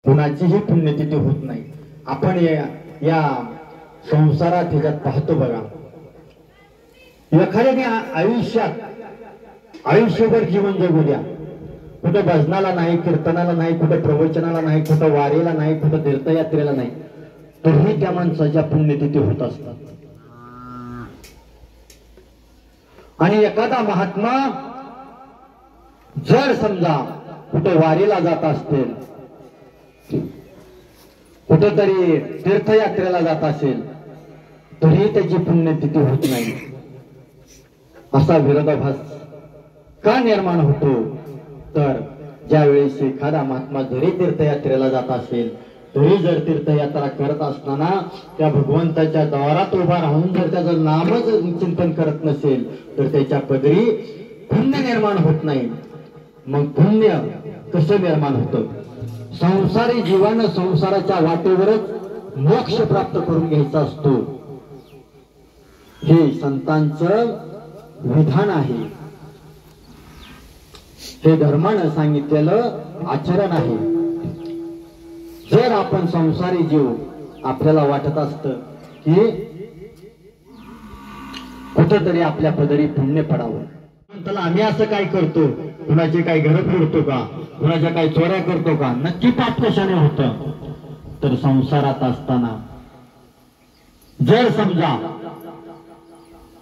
कुणाचीही पुण्यतिथी होत नाही। आपण या संसारात ह्याच्यात पाहतो बघा, एखाद्याने आयुष्यभर जीवन जगू द्या, कुठं भजनाला नाही, कीर्तनाला नाही, कुठं प्रवचनाला नाही, कुठं वारीला नाही, कुठं तीर्थयात्रेला नाही, तरीही त्या माणसाच्या पुण्यतिथी होत असतात। आणि एखादा महात्मा जर समजा कुठं वारीला जात असतील, कुठेतरी तीर्थयात्रेला जात असेल, तरी त्याची पुण्यतिथी होत नाही। असा विरोधाभास का निर्माण होतो? तर ज्यावेळेस एखादा महात्मा जरी तीर्थयात्रेला जात असेल, तरी जर तीर्थयात्रा करत असताना त्या भगवंताच्या दारात उभा राहून जर त्याचं नामच चिंतन करत नसेल, तर त्याच्या पदरी पुण्य निर्माण होत नाही। मग पुण्य कसं निर्माण होतं? संसारी जीवन संसाराच्या वाटेवरच मोक्ष प्राप्त करून घ्यायचा असतो, हे संतांचं विधान आहे, हे धर्मानं सांगितलेलं आचरण आहे। जर आपण संसारी जीव आपल्याला वाटत असतं की कुठंतरी आपल्या पदरी पुण्य पडावं, त्याला आम्ही असं काय करतो, कुणाचे काय घर फोडतो का, कुणाच्या काय चोऱ्या करतो का, नक्की पाप कशाने होतं? तर संसारात असताना जर समजा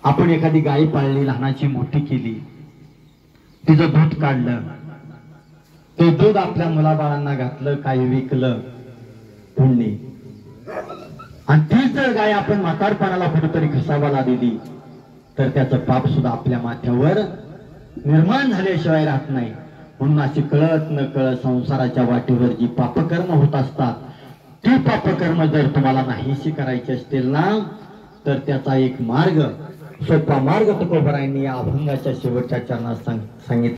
आपण एखादी गाय पाळली, लहानाची मोठी केली, तिचं दूध काढलं, ते दूध आपल्या मुलाबाळांना घातलं, काही विकलं, पुण्य। आणि तीच जर गाय आपण म्हातारपणाला कुठेतरी घसाबाला दिली, तर त्याचं पाप सुद्धा आपल्या माथ्यावर निर्माण झाल्याशिवाय राहत नाही। म्हणून अशी कळत न कळत संसाराच्या वाटेवर जी पापकर्म होत असतात, ती पापकर्म जर तुम्हाला नाहीशी करायची असतील ना, तर त्याचा एक मार्ग, सोपा मार्ग तुकोबरायांनी या अभंगाच्या शेवटच्या चरणात सांगितला।